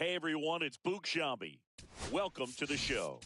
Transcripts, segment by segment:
Hey everyone, it's Boog Sciambi. Welcome to the show.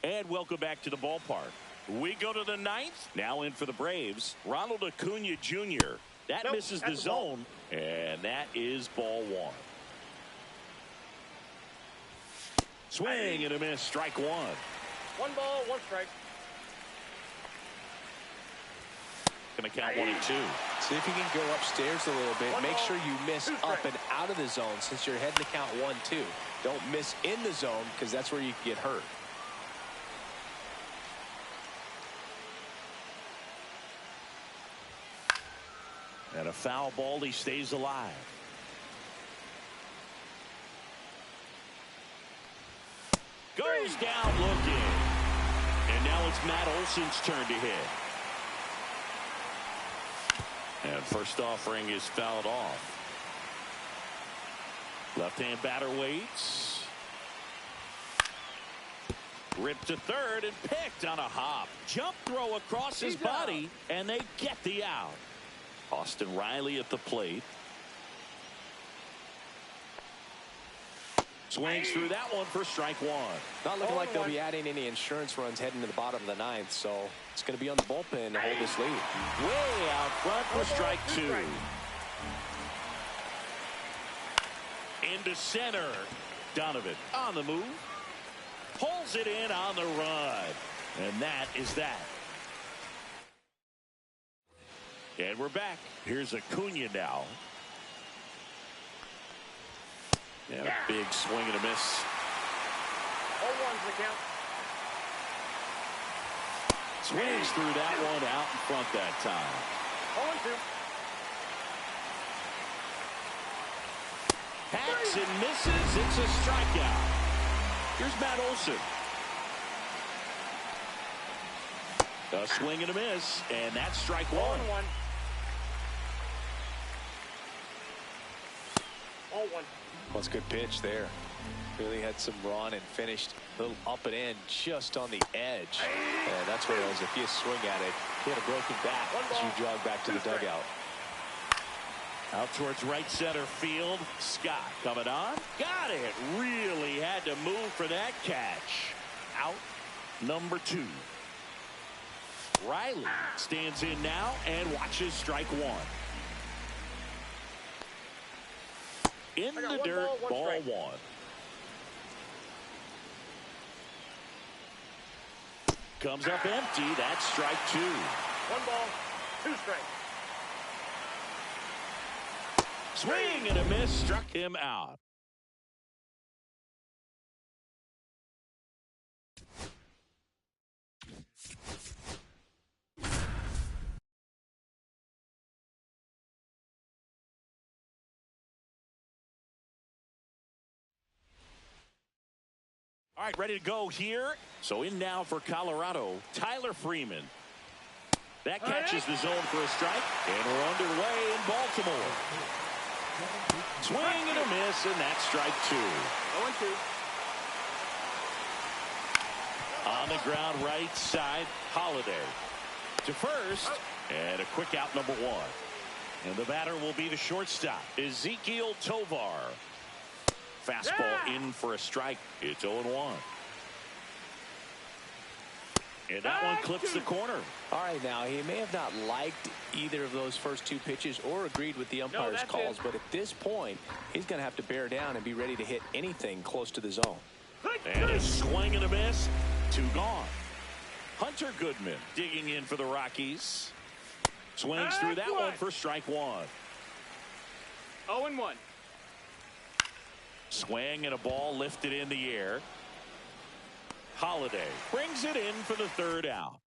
And welcome back to the ballpark. We go to the ninth. Now in for the Braves, Ronald Acuna Jr. That misses the zone, and that is ball one. Swing and a miss, strike one. 1 ball, 1 strike. Going to count 1-2. See if you can go upstairs a little bit. Make sure you miss up and out of the zone since you're heading to count 1-2. Don't miss in the zone because that's where you can get hurt. And a foul ball. He stays alive. Goes down looking. And now it's Matt Olson's turn to hit. And first offering is fouled off. Left-hand batter waits. Ripped to third and picked on a hop. Jump throw across his body, and they get the out. Austin Riley at the plate. Swings through that one for strike one. Not looking like they'll be adding any insurance runs heading to the bottom of the ninth, so it's going to be on the bullpen to hold this lead. Way out front for strike two. Into center. Donovan on the move. Pulls it in on the run. And that is that. And we're back. Here's Acuna now. And a big swing and a miss. 0-1's the count. Swings through that one out in front that time. 0-2. Hacks and misses. It's a strikeout. Here's Matt Olson. A swing and a miss, and that's strike one. 0-1. 0-1. Well, it's a good pitch there. Really had some run and finished a little up and in just on the edge. And that's what it was. If you swing at it, he had a broken bat as you jog back to the dugout. Out towards right center field. Scott coming on. Got it. Really had to move for that catch. Out number 2. Riley stands in now and watches strike one. In the dirt, ball one. Comes up empty. That's strike two. 1 ball, 2 strikes. Swing and a miss. Struck him out. All right, ready to go here. So in now for Colorado, Tyler Freeman. That catches the zone for a strike, and we're underway in Baltimore. Swing and a miss, and that's strike two. 0-2. On the ground right side, Holiday to first, and a quick out number one. And the batter will be the shortstop, Ezequiel Tovar. Fastball in for a strike. It's 0-1. And that one clips the corner. All right, now, he may have not liked either of those first 2 pitches or agreed with the umpire's calls, but at this point, he's going to have to bear down and be ready to hit anything close to the zone. And a swing and a miss. 2 gone. Hunter Goodman digging in for the Rockies. Swings through that one for strike one. 0-1. Swing and a ball lifted in the air. Holiday brings it in for the third out.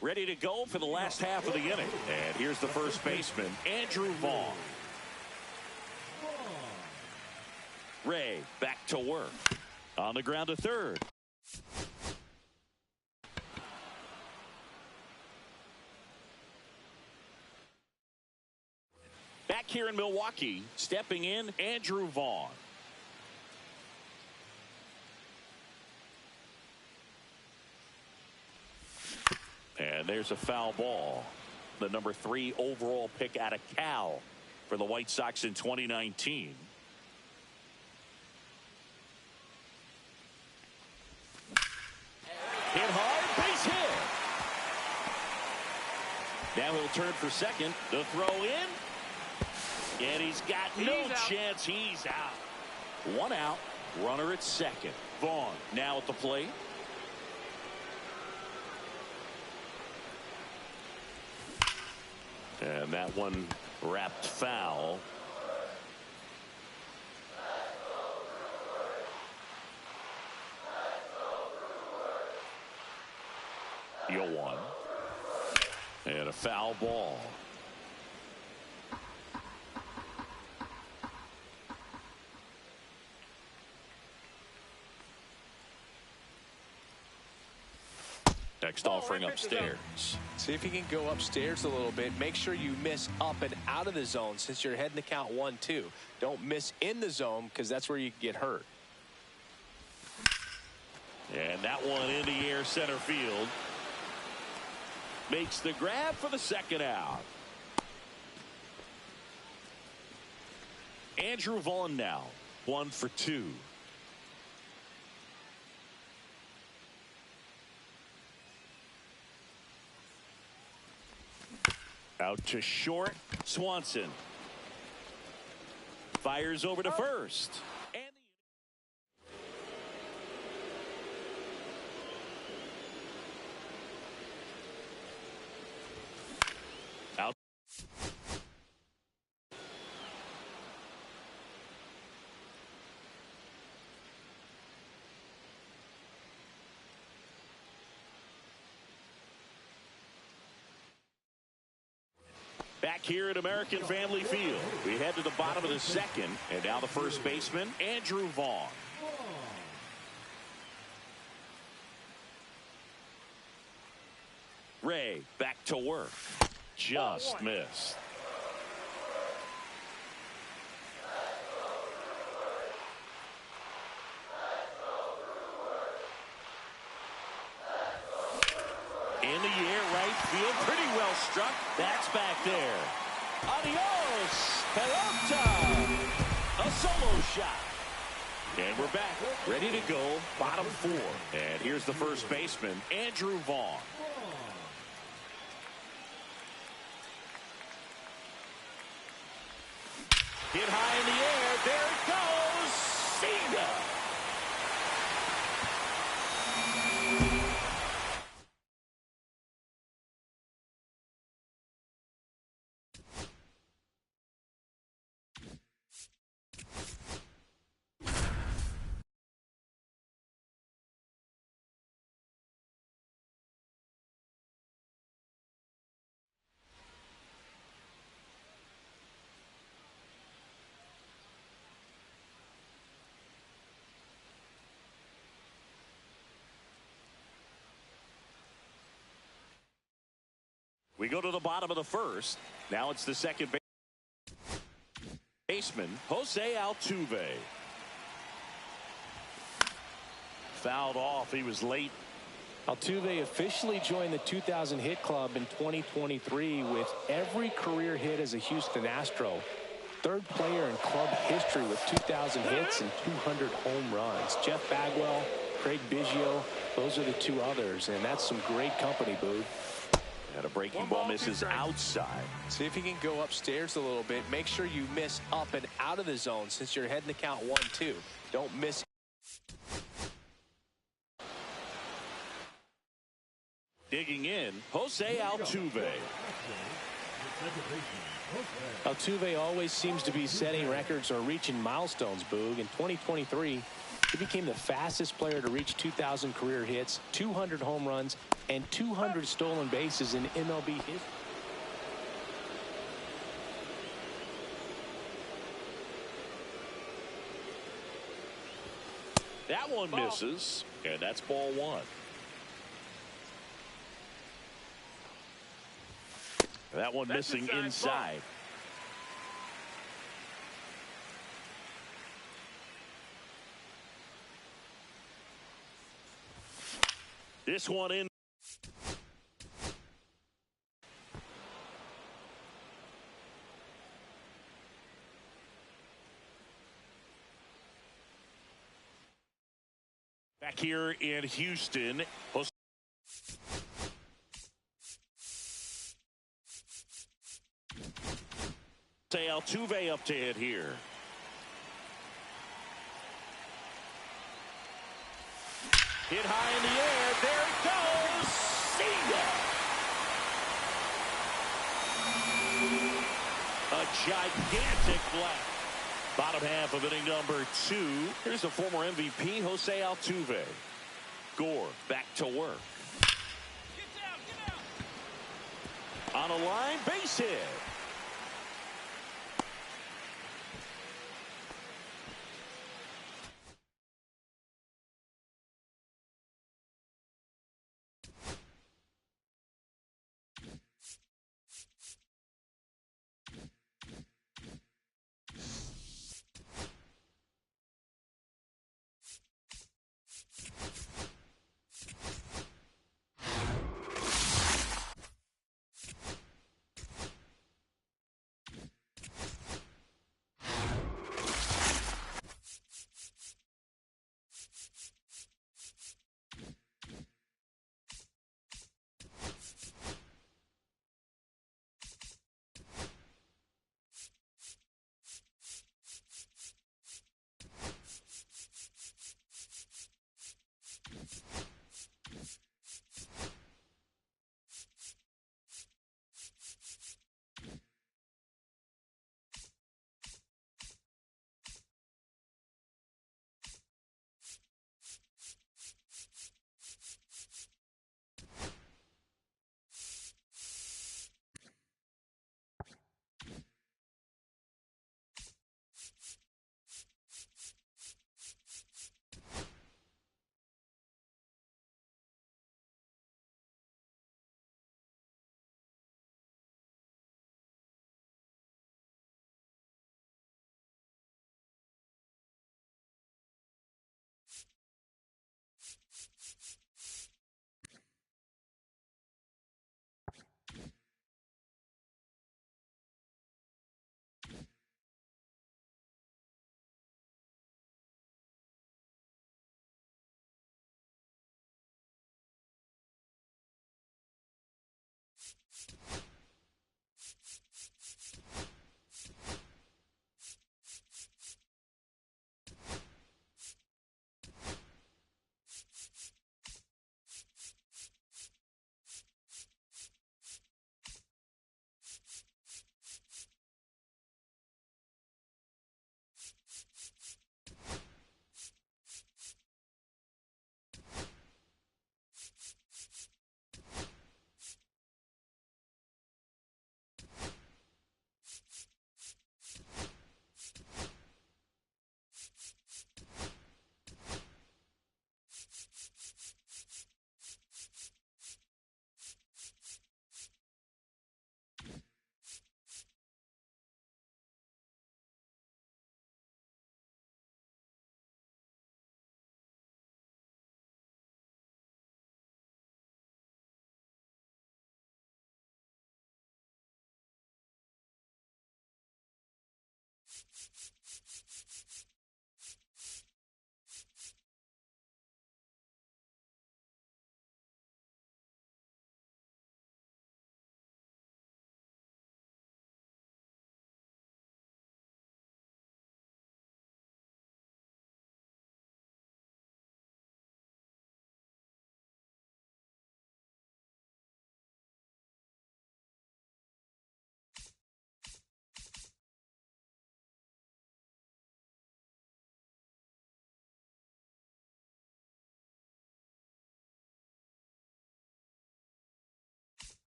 Ready to go for the last half of the inning. And here's the first baseman, Andrew Vaughn. Ray back to work. On the ground to third. Back here in Milwaukee, stepping in, Andrew Vaughn. And there's a foul ball. The number 3 overall pick out of Cal for the White Sox in 2019. Hit hard, base hit. Now he'll turn for second. The throw in. And he's got no chance. He's out. 1 out. Runner at second. Vaughn now at the plate. And that one wrapped foul. Yo one. And a foul ball. Next offering upstairs. See if you can go upstairs a little bit. Make sure you miss up and out of the zone since you're heading to count 1-2. Don't miss in the zone because that's where you get hurt. And that one in the air center field. Makes the grab for the second out. Andrew Vaughn now 1 for 2. Out to short. Swanson fires over to first. And out. Back here at American Family Field, we head to the bottom of the second, and now the first baseman, Andrew Vaughn. Ray back to work. Just missed. In the air, right field, pretty well struck. That's back there. Adios, pelota. A solo shot. And we're back, ready to go, bottom 4. And here's the first baseman, Andrew Vaughn. Hit high in the air, there it goes, Senga. We go to the bottom of the first. Now it's the second baseman, Jose Altuve. Fouled off. He was late. Altuve officially joined the 2,000 hit club in 2023 with every career hit as a Houston Astro. 3rd player in club history with 2,000 hits and 200 home runs. Jeff Bagwell, Craig Biggio, those are the 2 others, and that's some great company, Boog. And a breaking ball misses outside. See if you can go upstairs a little bit. Make sure you miss up and out of the zone since you're heading to count 1-2. Don't miss. Digging in, Jose Altuve. Altuve always seems to be setting records or reaching milestones, Boog. In 2023, he became the fastest player to reach 2,000 career hits, 200 home runs, and 200 stolen bases in MLB history. That one misses, and that's ball 1. That one missing inside. This one in. back here in Houston. Jose Altuve up to hit here. Hit high in the air. There it goes. See ya. A gigantic blast. Bottom half of inning number 2. Here's the former MVP, Jose Altuve. Gore back to work. Get down. On a line, base hit.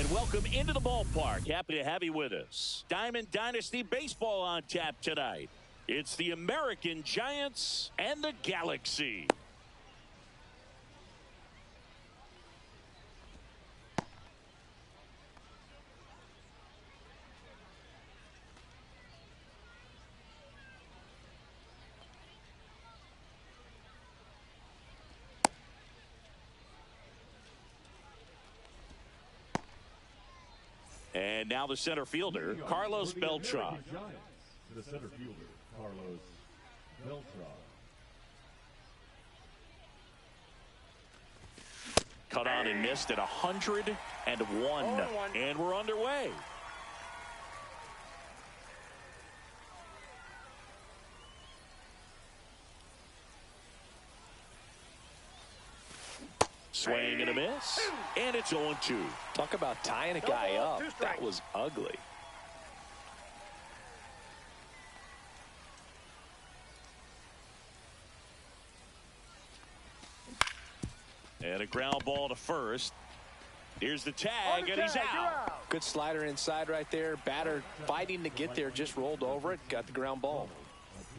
And welcome into the ballpark. Happy to have you with us. Diamond Dynasty Baseball on tap tonight. It's the American Giants and the Galaxy. And now the center fielder, Carlos Beltran. The center fielder, Carlos Beltran. Cut on and missed at 101. And we're underway. Swing and a miss. And it's 0-2. Talk about tying a guy up. That was ugly. And a ground ball to first. Here's the tag, and he's out. Good slider inside right there. Batter fighting to get there, just rolled over it, got the ground ball.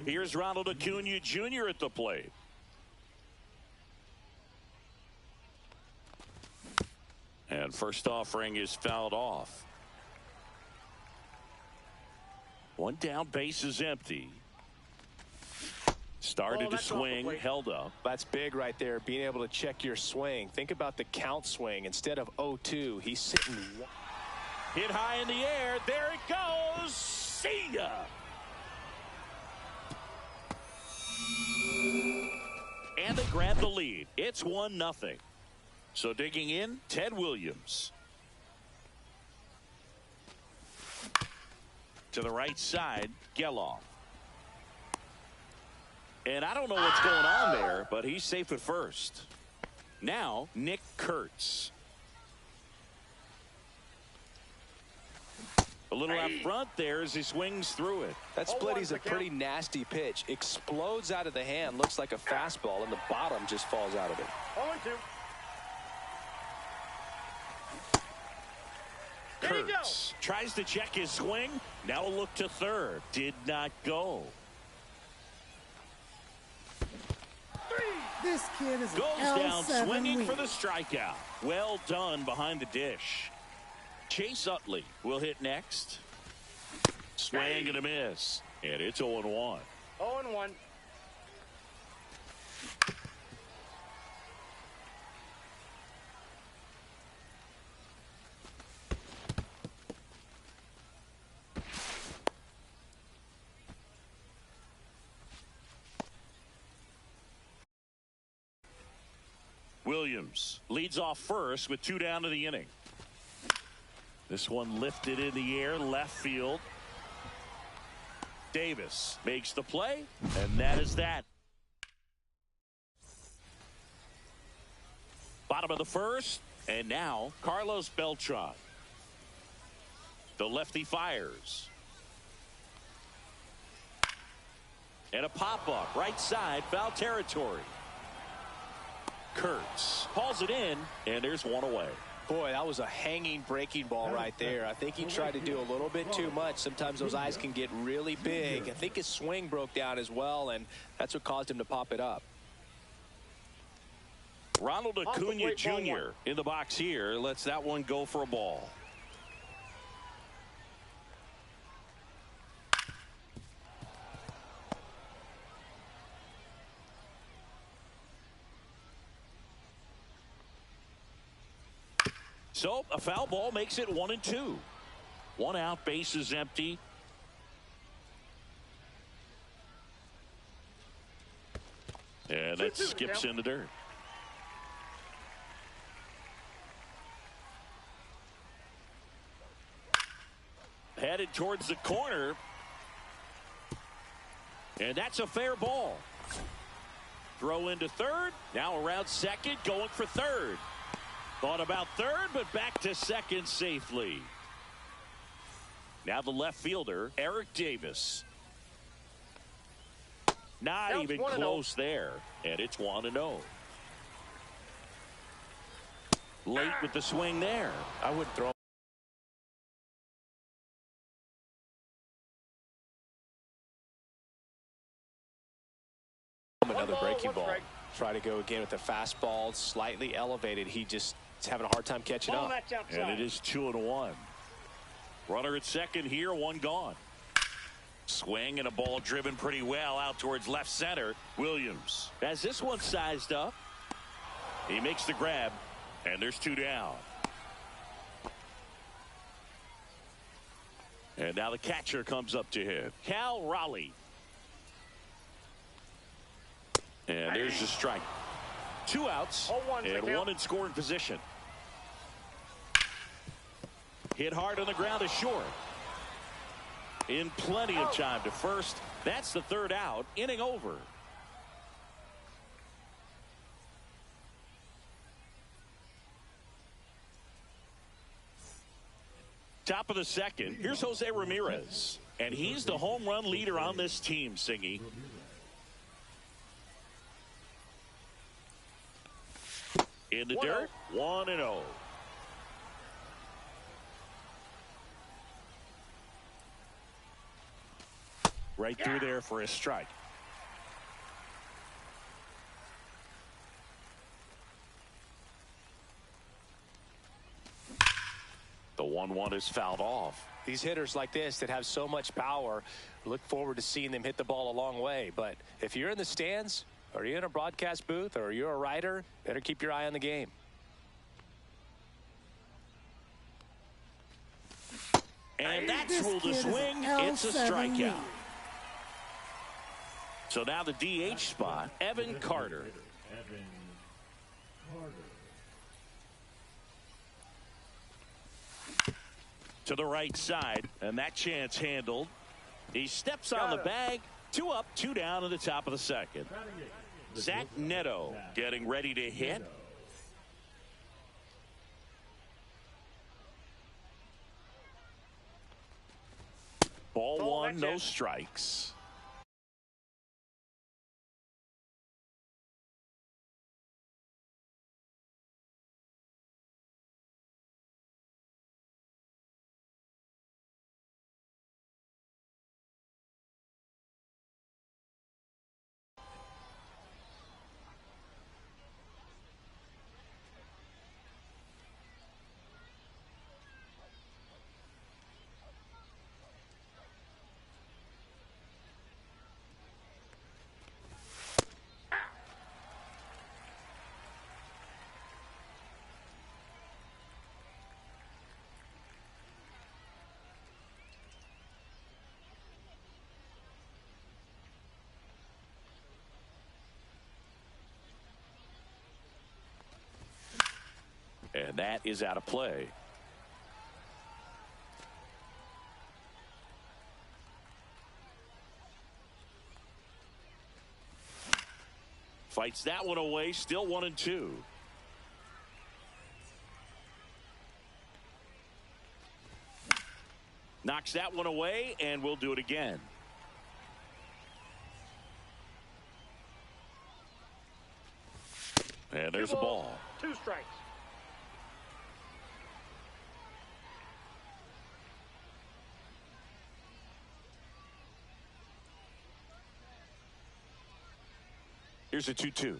Here's Ronald Acuna Jr. at the plate. And first offering is fouled off. One down, base is empty. Started to swing, held up. That's big right there, being able to check your swing. Think about the count swing. Instead of 0-2, he's sitting. Hit high in the air. There it goes. See ya. And they grab the lead. It's 1-0. So digging in, Ted Williams. To the right side, Geloff. And I don't know what's going on there, but he's safe at first. Now, Nick Kurtz. A little out front there as he swings through it. That split is a pretty nasty pitch. Explodes out of the hand, looks like a fastball, and the bottom just falls out of it. 0-2. Kurtz tries to check his swing. Now a look to third. Did not go. This kid is Goes an down L7 swinging week. for the strikeout. Well done behind the dish. Chase Utley will hit next. Swing and a miss. And it's 0-1. 0-1. Williams leads off first with 2 down to the inning. This one lifted in the air, left field. Davis makes the play, and that is that. Bottom of the first, and now Carlos Beltran. The lefty fires. And a pop-up, right side, foul territory. Kurtz hauls it in, and there's one away. Boy, that was a hanging breaking ball right there. I think he tried to do a little bit too much. Sometimes those eyes can get really big. I think his swing broke down as well, and that's what caused him to pop it up. Ronald Acuna Jr. in the box here lets that one go for a ball. So a foul ball makes it 1-2. 1 out, base is empty. And that skips in the dirt. Headed towards the corner. And that's a fair ball. Throw into third. Now around second, going for third. Thought about third, but back to second safely. Now the left fielder, Eric Davis. Not Counts even 1-0. close there. And it's 1-0. Late with the swing there. I wouldn't throw Try to go again with the fastball, slightly elevated. He just is having a hard time catching Ball up. that's outside. And it is 2-1. Runner at second here, one gone. Swing and a ball driven pretty well out towards left center. Williams has this one sized up. He makes the grab, and there's two down. And now the catcher comes up to hit. Cal Raleigh. And there's the strike. 2 outs and one in scoring position. Hit hard on the ground is short. In plenty of time to first. That's the third out. Inning over. Top of the second. Here's Jose Ramirez. And he's the home run leader on this team, Singy. In the dirt, 1-0. Right through there for a strike. The 1-1 is fouled off. These hitters like this that have so much power, look forward to seeing them hit the ball a long way. But if you're in the stands, or you're in a broadcast booth, or you're a writer, better keep your eye on the game. And that's ruled a swing. It's a strikeout. So now the DH spot, Evan Carter. Evan Carter. To the right side, and that chance handled. He steps on the bag. 2 up, 2 down in the top of the second. Zach Neto getting ready to hit. Ball 1, no strikes. And that is out of play. Fights that one away, still 1-2. Knocks that one away, and we'll do it again. And there's a ball. 2 strikes. Here's a 2-2.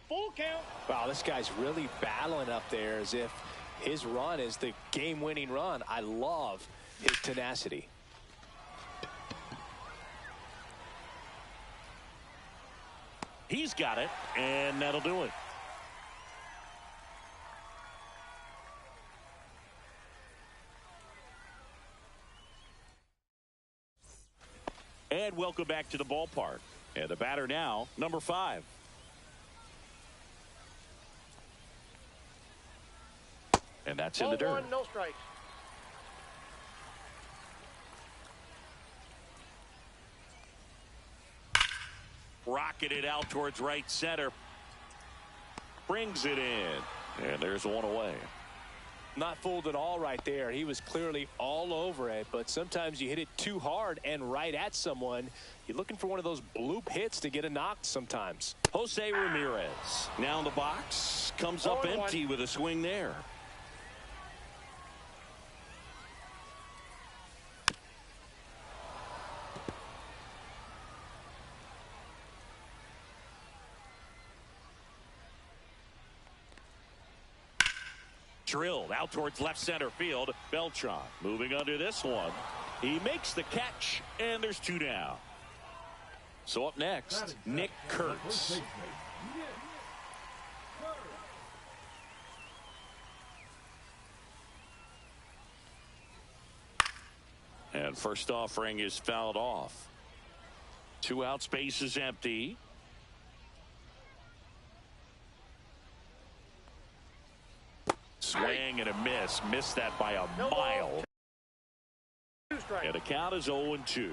Full count. Wow, this guy's really battling up there as if his run is the game-winning run. I love his tenacity. He's got it, and that'll do it. And welcome back to the ballpark. And the batter now, number 5. And that's in the dirt. 1, no strikes. Rocketed out towards right center. Brings it in. And there's one away. Not fooled at all right there. He was clearly all over it, but sometimes you hit it too hard and right at someone. You're looking for one of those bloop hits to get a knock sometimes. Jose Ramirez now in the box. Comes up empty with a swing there. Drilled out towards left center field. Beltran moving under this one. He makes the catch, and there's 2 down. So up next, Nick Kurtz. And first offering is fouled off. 2 outs, base is empty. Swing and a miss. Missed that by a mile. And the count is 0-2.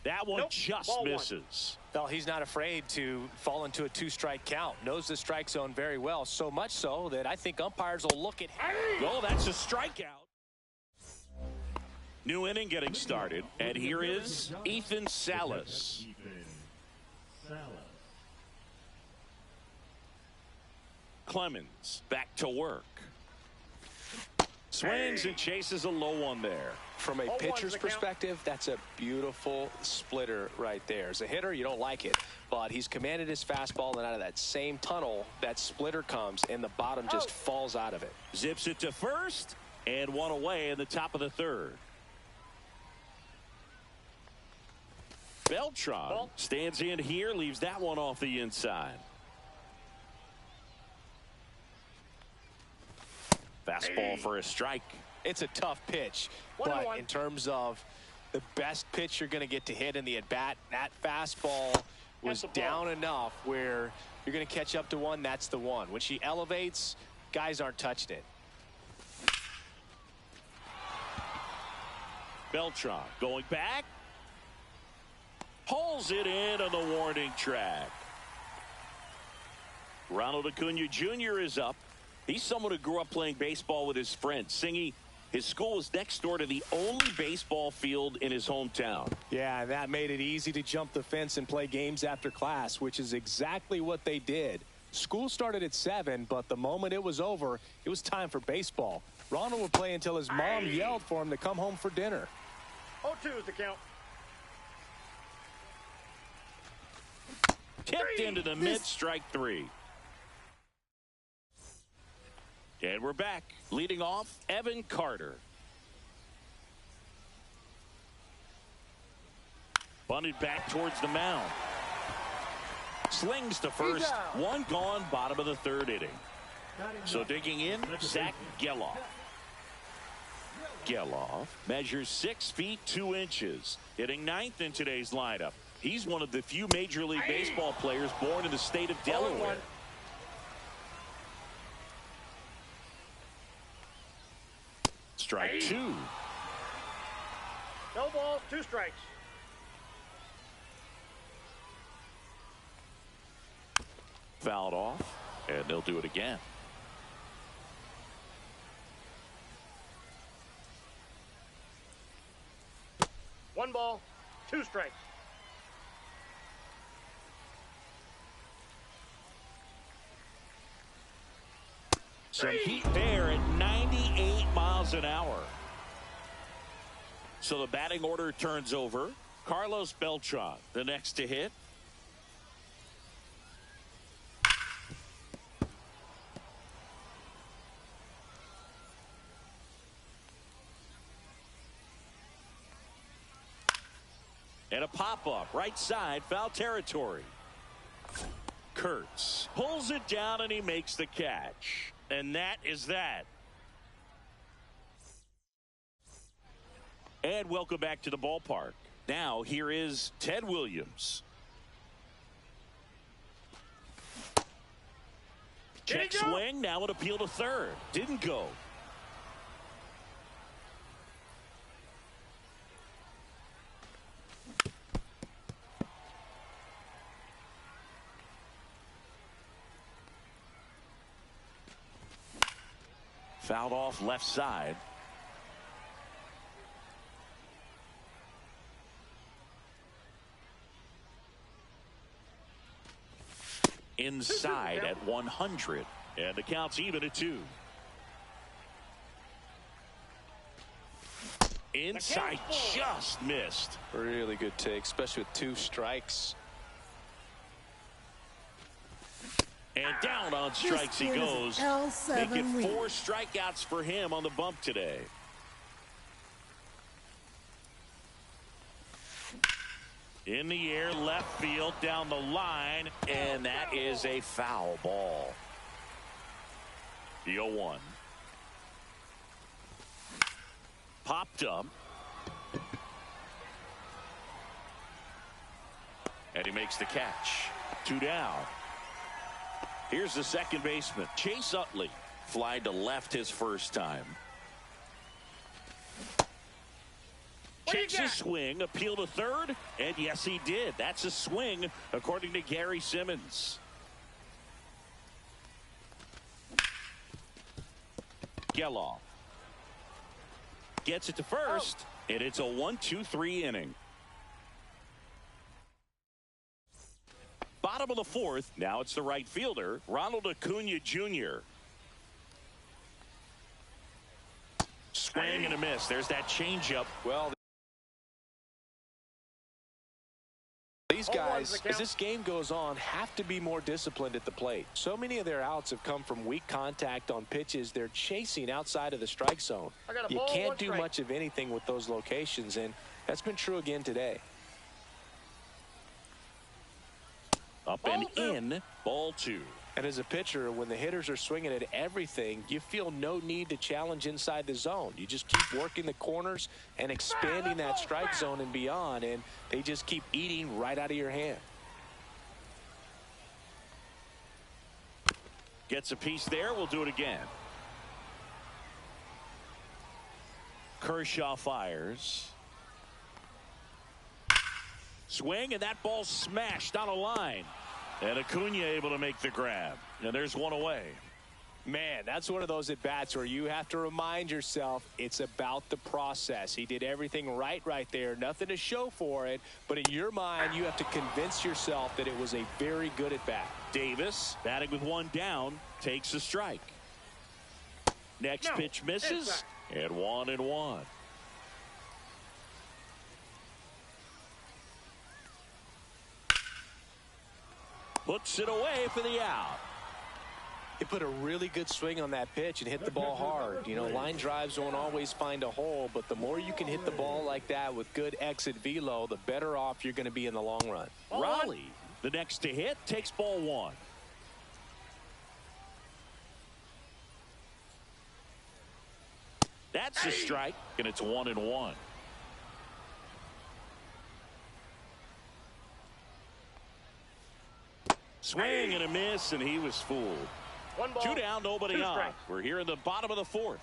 That one just misses. Well, he's not afraid to fall into a 2-strike count. Knows the strike zone very well. So much so that I think umpires will look at him. Oh, that's a strikeout. New inning getting started. And here is Ethan Salas. Clemens back to work. Swings and chases a low one there. From a pitcher's perspective, that's a beautiful splitter right there. As a hitter, you don't like it, but he's commanded his fastball, and out of that same tunnel, that splitter comes, and the bottom just falls out of it. Zips it to first, and one away in the top of the 3rd. Beltran stands in here, leaves that one off the inside. Fastball for a strike. It's a tough pitch, but in terms of the best pitch you're going to get to hit in the at-bat, that fastball was down enough where you're going to catch up to one. That's the one. When she elevates, guys aren't touching it. Beltran going back. Pulls it in on the warning track. Ronald Acuna Jr. is up. He's someone who grew up playing baseball with his friends. Singy, his school is next door to the only baseball field in his hometown. Yeah, that made it easy to jump the fence and play games after class, which is exactly what they did. School started at 7, but the moment it was over, it was time for baseball. Ronald would play until his mom yelled for him to come home for dinner. 0-2 is the count. Tipped into the mid, strike 3. And we're back. Leading off, Evan Carter. Bunted back towards the mound. Slings to first. One gone, bottom of the 3rd inning. So digging in, Zach Geloff. Geloff measures 6 feet 2 inches. Hitting 9th in today's lineup. He's one of the few Major League Baseball players born in the state of Delaware. Strike 2. No balls, 2 strikes. Fouled off, and they'll do it again. One ball, 2 strikes. Some heat there at 98 miles an hour. So the batting order turns over. Carlos Beltran, the next to hit. And a pop-up, right side, foul territory. Kurtz pulls it down and he makes the catch. And that is that. And welcome back to the ballpark. Now here is Ted Williams. Check swing, now an appeal to third. Didn't go. Fouled off left side. Inside at 100. And the count's even at 2. Inside just missed. Really good take, especially with 2 strikes. And down on strikes he goes, making 4 strikeouts for him on the bump today. In the air, left field, down the line, and that is a foul ball. The 0-1. Popped up. And he makes the catch. 2 down. Here's the second baseman, Chase Utley. Fly to left his first time. Takes a swing, appeal to third, and yes, he did. That's a swing, according to Gary Simmons. Geloff gets it to first, and it's a 1-2-3 inning. Bottom of the 4th, now it's the right fielder, Ronald Acuna Jr. Swing and a miss. There's that changeup. Well, these guys, as this game goes on, have to be more disciplined at the plate. So many of their outs have come from weak contact on pitches they're chasing outside of the strike zone. You can't do much of anything with those locations, and that's been true again today. Up and in, ball 2. And as a pitcher, when the hitters are swinging at everything, you feel no need to challenge inside the zone. You just keep working the corners and expanding that strike zone and beyond, and they just keep eating right out of your hand. Gets a piece there. We'll do it again. Kershaw fires. Swing, and that ball smashed on a line. And Acuna able to make the grab. And there's one away. Man, that's one of those at-bats where you have to remind yourself it's about the process. He did everything right there. Nothing to show for it. But in your mind, you have to convince yourself that it was a very good at-bat. Davis, batting with 1 down, takes a strike. Next pitch misses. And 1-1. Puts it away for the out. He put a really good swing on that pitch and hit the ball hard. You know, line drives won't always find a hole, but the more you can hit the ball like that with good exit velo, the better off you're going to be in the long run. Raleigh, the next to hit, takes ball 1. That's a strike, and it's 1-1. Swing and a miss, and he was fooled. 1 ball, 2 down, nobody 2 on. strikes. We're here in the bottom of the 4th.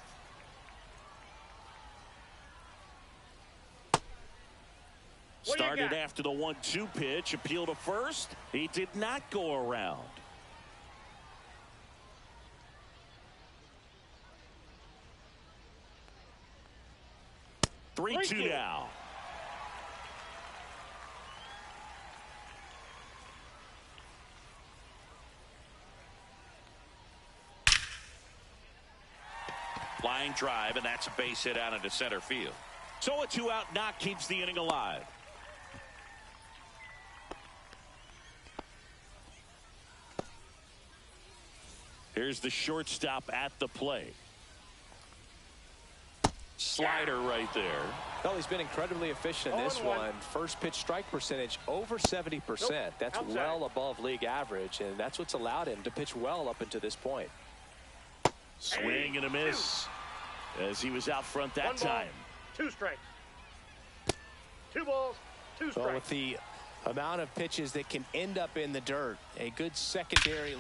Started after the 1-2 pitch, appeal to first. He did not go around. Three two now. Line drive, and that's a base hit out into center field. So a 2-out knock keeps the inning alive. Here's the shortstop at the plate. Slider right there. Well, he's been incredibly efficient in this one. First pitch strike percentage over 70%. That's well above league average, and that's what's allowed him to pitch well up until this point. Swing and a miss as he was out front that 1 ball, time. 2 strikes. 2 balls, 2 strikes. Well, with the amount of pitches that can end up in the dirt, a good secondary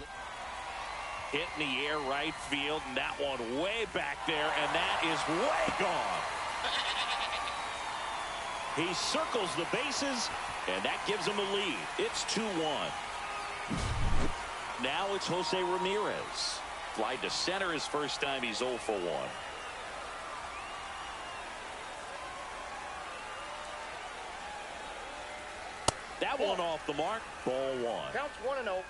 hit in the air right field, and that one way back there, and that is way gone. He circles the bases, and that gives him a lead. It's 2-1. Now it's Jose Ramirez. Fly to center his first time. He's 0 for 1. That one off the mark. Ball 1. Counts 1-0.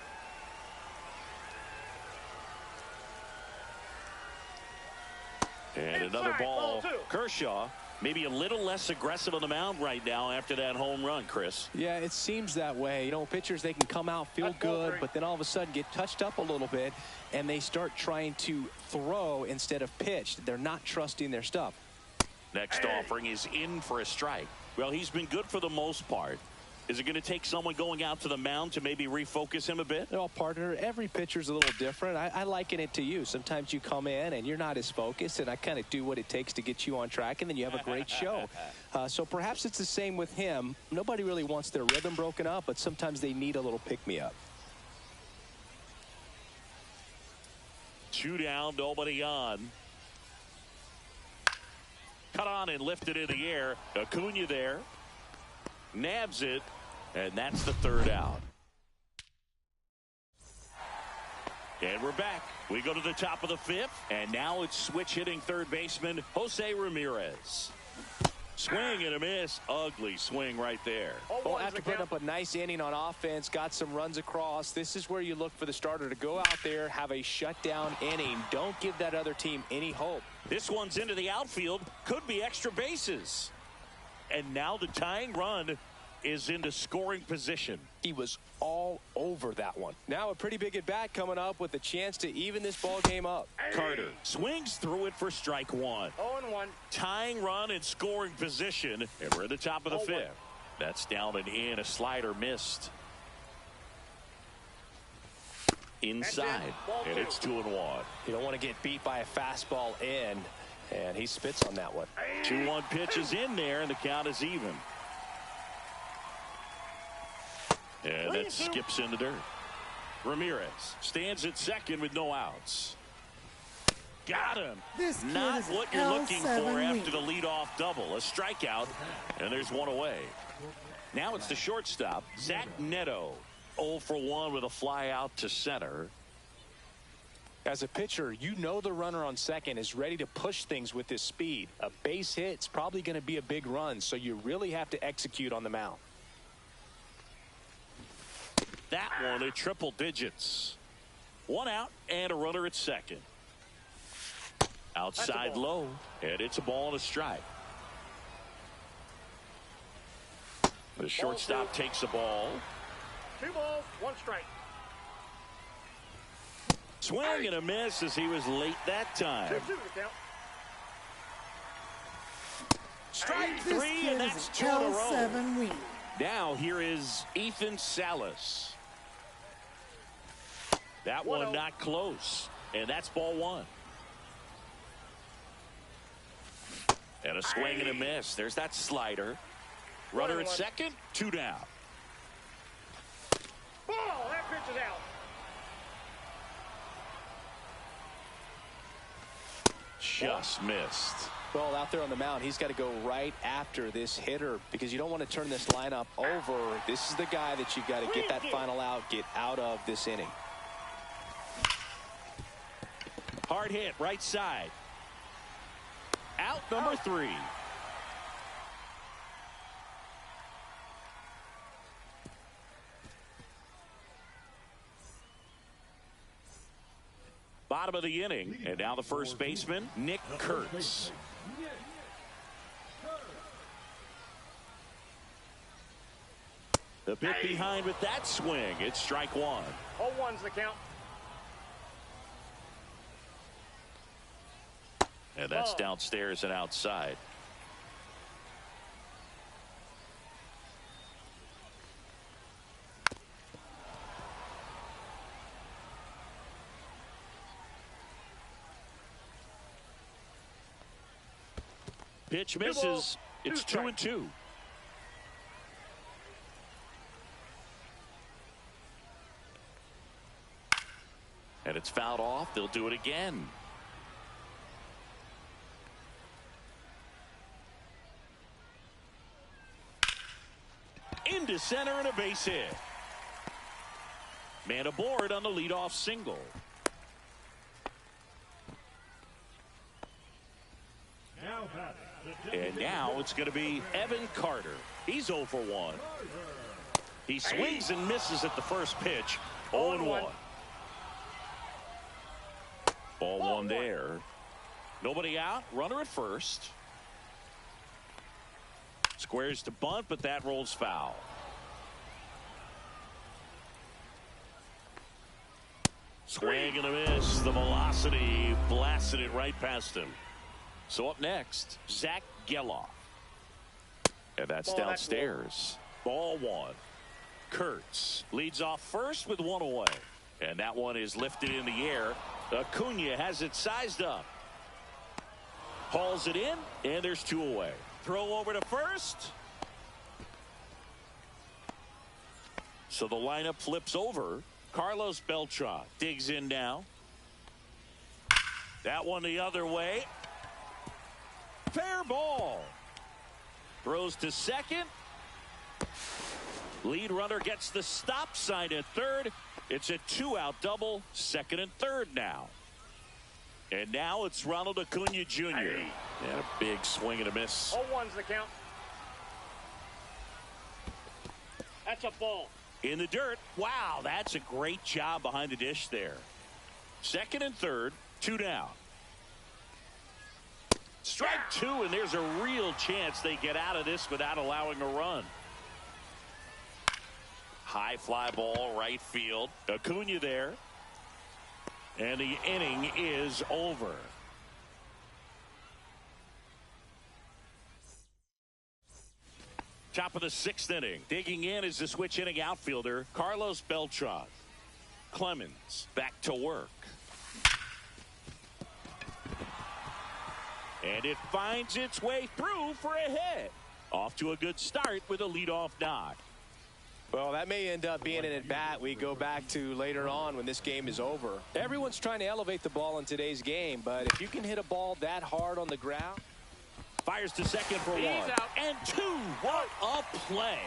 And another ball. Kershaw maybe a little less aggressive on the mound right now after that home run, Chris. Yeah, it seems that way. You know, pitchers, they can come out, feel good, but then all of a sudden get touched up a little bit, and they start trying to throw instead of pitch. They're not trusting their stuff. Next offering is in for a strike. Well, he's been good for the most part. Is it going to take someone going out to the mound to maybe refocus him a bit? Well, partner, every pitcher's a little different. I liken it to you. Sometimes you come in and you're not as focused, and I kind of do what it takes to get you on track, and then you have a great show. So perhaps it's the same with him. Nobody really wants their rhythm broken up, but sometimes they need a little pick-me-up. 2 down, nobody on. Cut on and lifted in the air. Acuna there. Nabs it, and that's the 3rd out. And we're back. We go to the top of the 5th, and now it's switch hitting third baseman Jose Ramirez. Swing and a miss. Ugly swing right there. Well, after putting up a nice inning on offense, got some runs across, this is where you look for the starter to go out there, have a shutdown inning. Don't give that other team any hope. This one's into the outfield. Could be extra bases. And now the tying run is into scoring position. He was all over that one. Now a pretty big at bat coming up with a chance to even this ball game up. Carter swings through it for strike 1. 0-1. Tying run in scoring position, and we're at the top of the 5th. That's down and in. A slider missed. Inside, and it's 2-1. You don't want to get beat by a fastball in, and he spits on that one. 2-1 pitch is in there, and the count is even. And that skips in the dirt. Ramirez stands at second with no outs. Got him. Not what you're looking for after the leadoff double. A strikeout, and there's one away. Now it's the shortstop, Zach Neto. 0 for 1 with a fly out to center. As a pitcher, you know the runner on second is ready to push things with his speed. A base hit's probably going to be a big run, so you really have to execute on the mound. That one at triple digits. 1 out and a runner at second. Outside low, and it's a ball and a strike. The shortstop takes the ball. 2 balls, 1 strike. Swing and a miss as he was late that time. 2-2 to count. Strike 3, and that's 2 in a row. Now here is Ethan Salas. That one not close, and that's ball 1. And a swing and a miss. There's that slider. Runner at second, 2 down. Ball, that pitch is out. Just missed. Well, out there on the mound, he's got to go right after this hitter because you don't want to turn this lineup over. This is the guy that you've got to get that final out, get out of this inning. Hard hit, right side. Out number 3. Bottom of the inning, and now the first baseman, Nick Kurtz. The bit behind with that swing. It's strike 1. 0-1's the count. And that's downstairs and outside. Pitch misses. It's 2-2. And it's fouled off. They'll do it again. Into center and a base hit. Man aboard on the leadoff single. And now it's going to be Evan Carter. He's 0 for 1. He swings and misses at the first pitch. 0-1. Ball 1 there. Nobody out. Runner at first. Squares to bunt, but that rolls foul. Swing and a miss. The velocity blasted it right past him. So up next, Zach Geloff. And that's downstairs. Ball one. Kurtz leads off first with one away. And that one is lifted in the air. Acuna has it sized up. Hauls it in, and there's two away. Throw over to first. So the lineup flips over. Carlos Beltran digs in now. That one the other way. Fair ball. Throws to second. Lead runner gets the stop sign at third. It's a two-out double, second and third now. And now it's Ronald Acuna Jr. And a big swing and a miss. 0-1's the count. That's a ball. In the dirt. Wow, that's a great job behind the dish there. Second and third, two down. Strike two, and there's a real chance they get out of this without allowing a run. High fly ball, right field. Acuna there. And the inning is over. Top of the sixth inning. Digging in is the switch inning outfielder, Carlos Beltran. Clemens back to work. And it finds its way through for a hit. Off to a good start with a leadoff knock. Well, that may end up being an at-bat we go back to later on when this game is over. Everyone's trying to elevate the ball in today's game, but if you can hit a ball that hard on the ground. Fires to second for He's one. out. And two. What a play.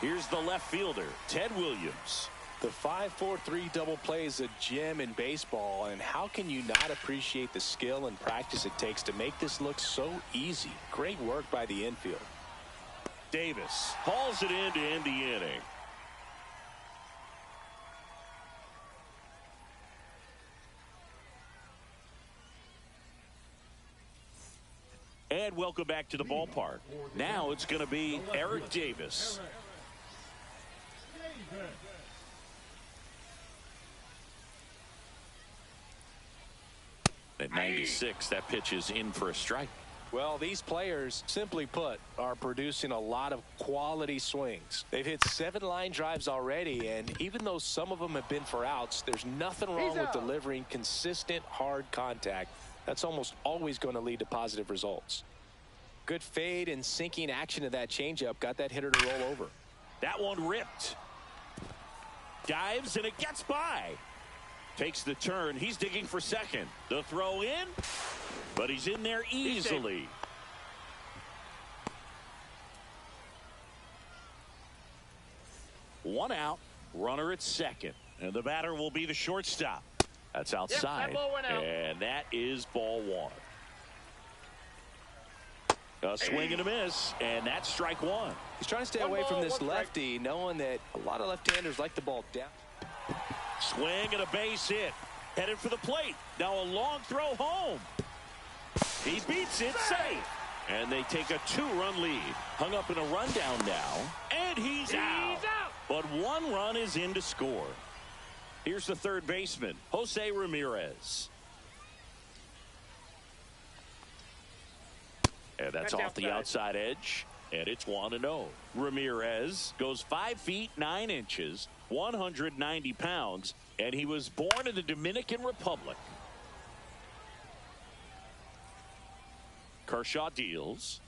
Here's the left fielder, Ted Williams. The 5-4-3 double play is a gem in baseball, and how can you not appreciate the skill and practice it takes to make this look so easy? Great work by the infield. Davis hauls it in to end the inning. And welcome back to the ballpark. Now it's going to be Eric Davis. At 96, that pitch is in for a strike. Well, these players, simply put, are producing a lot of quality swings. They've hit 7 line drives already, and even though some of them have been for outs, there's nothing wrong with delivering consistent, hard contact. That's almost always going to lead to positive results. Good fade and sinking action of that changeup got that hitter to roll over. That one ripped. Dives, and it gets by. Takes the turn. He's digging for second. The throw in, but he's in there easily. One out, runner at second, and the batter will be the shortstop. That's outside, that ball went out. And that is ball one. A swing and a miss, and that's strike one. He's trying to stay away from this lefty, knowing that a lot of left-handers like the ball down. Swing and a base hit. Headed for the plate. Now a long throw home. He beats it safe. And they take a 2-run lead. Hung up in a rundown now. And he's out. But one run is in to score. Here's the third baseman, Jose Ramirez. And that's off the outside edge. And it's 1-0. Ramirez goes 5 feet 9 inches, 190 pounds, and he was born in the Dominican Republic. Kershaw deals.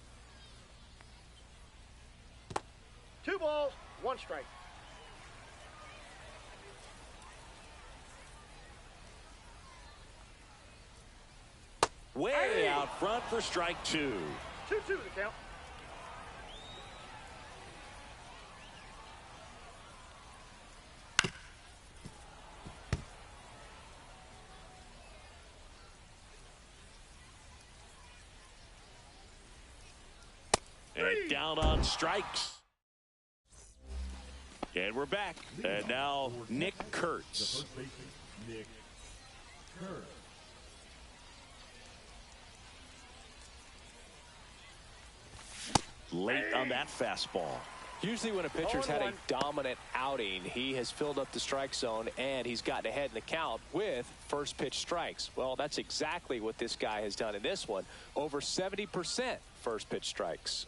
2 balls, 1 strike. Way out front for strike 2. 2-2 the count. And down on strikes. And we're back. And now Nick Kurtz. First baseman, Nick Kurtz. late on that fastball. Usually when a pitcher's had a dominant outing, he has filled up the strike zone and he's gotten ahead in the count with first pitch strikes. Well, that's exactly what this guy has done in this one. Over 70% first pitch strikes.